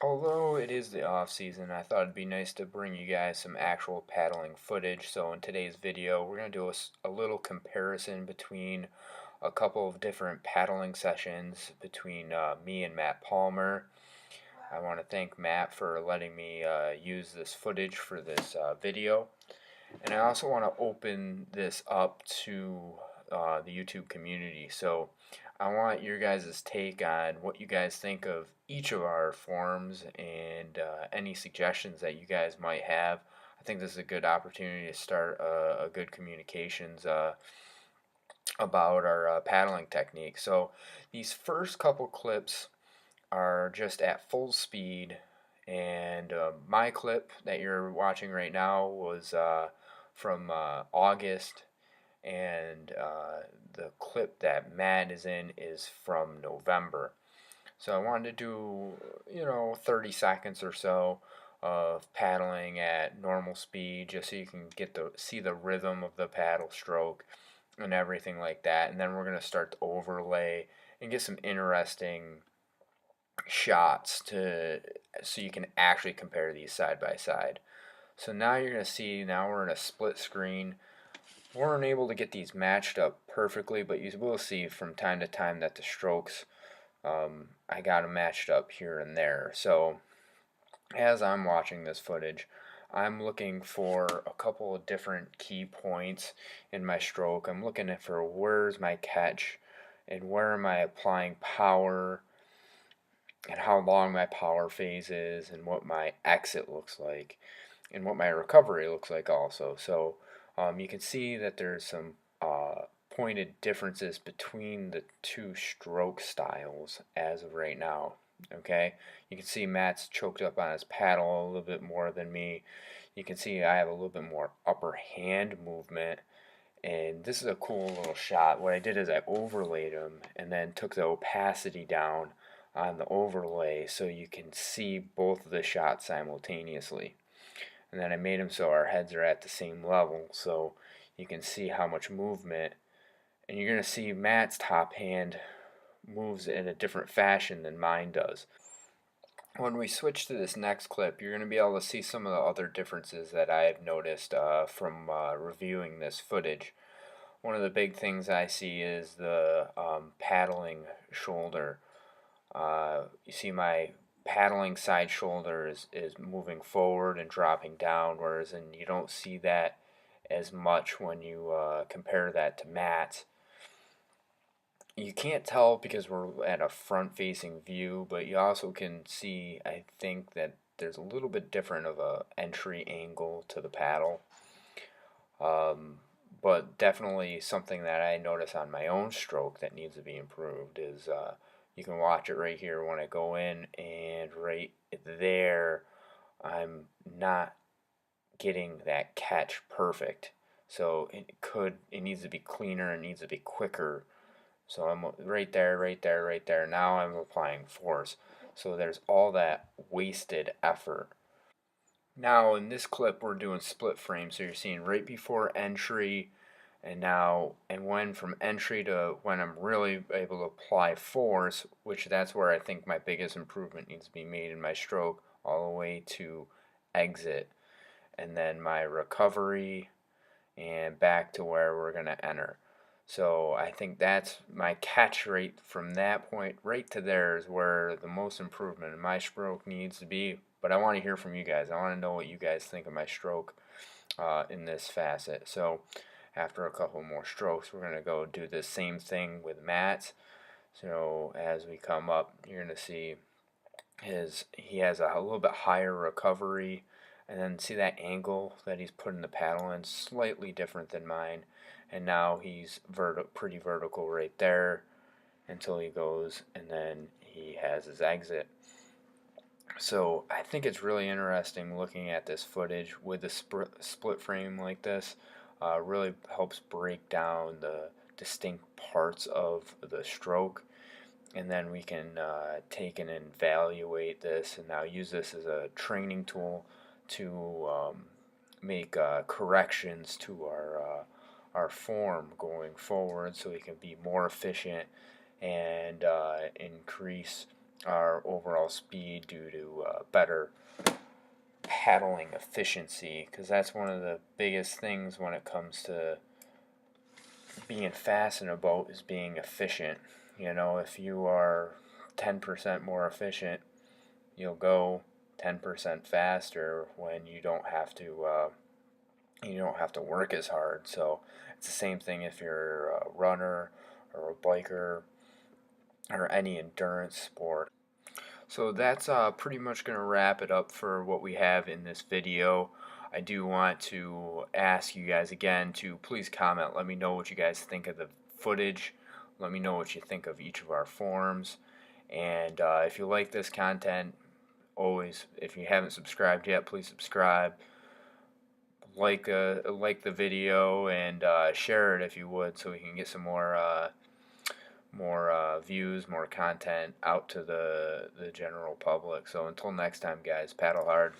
Although it is the off season, I thought it'd be nice to bring you guys some actual paddling footage. So in today's video, we're going to do a little comparison between a couple of different paddling sessions between me and Matt Palmer. I want to thank Matt for letting me use this footage for this video. And I also want to open this up to the YouTube community. So I want your guys' take on what you guys think of each of our forms and any suggestions that you guys might have. I think this is a good opportunity to start a good communications about our paddling technique. So these first couple clips are just at full speed, and my clip that you're watching right now was from August, and the clip that Matt is in is from November. So I wanted to do, 30 seconds or so of paddling at normal speed, just so you can see the rhythm of the paddle stroke and everything like that. And then we're gonna start to overlay and get some interesting shots to so you can actually compare these side by side. So now you're gonna see, now we're in a split screen. We weren't able to get these matched up perfectly, but you will see from time to time that the strokes, I got them matched up here and there. So as I'm watching this footage, I'm looking for a couple of different key points in my stroke. I'm looking for where's my catch and where am I applying power and how long my power phase is and what my exit looks like and what my recovery looks like also. So you can see that there's some pointed differences between the two stroke styles as of right now. Okay, you can see Matt's choked up on his paddle a little bit more than me. You can see I have a little bit more upper hand movement, and this is a cool little shot. What I did is I overlaid them and then took the opacity down on the overlay so you can see both of the shots simultaneously. And then I made them so our heads are at the same level so you can see how much movement. And you're going to see Matt's top hand moves in a different fashion than mine does. When we switch to this next clip, you're going to be able to see some of the other differences that I have noticed from reviewing this footage. One of the big things I see is the paddling shoulder. You see my paddling side shoulder is moving forward and dropping down, whereas you don't see that as much when you compare that to Matt's. You can't tell because we're at a front-facing view, but you also can see, I think, that there's a little bit different of a entry angle to the paddle. But definitely something that I notice on my own stroke that needs to be improved is you can watch it right here when I go in, and right there I'm not getting that catch perfect. So it needs to be cleaner, it needs to be quicker. So I'm right there, right there, right there. Now I'm applying force. So there's all that wasted effort. Now in this clip we're doing split frame, so you're seeing right before entry and when from entry to when I'm really able to apply force, which that's where I think my biggest improvement needs to be made in my stroke, all the way to exit, and then my recovery and back to where we're going to enter. So I think that's my catch rate from that point right to there is where the most improvement in my stroke needs to be. But I want to hear from you guys. I want to know what you guys think of my stroke in this facet. So after a couple more strokes, we're going to go do the same thing with Matt's. So as we come up, you're going to see he has a little bit higher recovery, and then see that angle that he's putting the paddle in, slightly different than mine. And now he's pretty vertical right there until he goes, and then he has his exit. So I think it's really interesting looking at this footage with a split frame like this. Really helps break down the distinct parts of the stroke, and then we can take and evaluate this and now use this as a training tool to make corrections to our form going forward so we can be more efficient and increase our overall speed due to better paddling efficiency, because that's one of the biggest things when it comes to being fast in a boat is being efficient. You know, if you are 10% more efficient, you'll go 10% faster when you don't have to work as hard. So it's the same thing if you're a runner or a biker or any endurance sport. So that's pretty much going to wrap it up for what we have in this video. I do want to ask you guys again to please comment. Let me know what you guys think of the footage. Let me know what you think of each of our forms. And if you like this content, always, if you haven't subscribed yet, please subscribe. Like the video and share it if you would, so we can get some more views, more content out to the general public. So until next time, guys, paddle hard.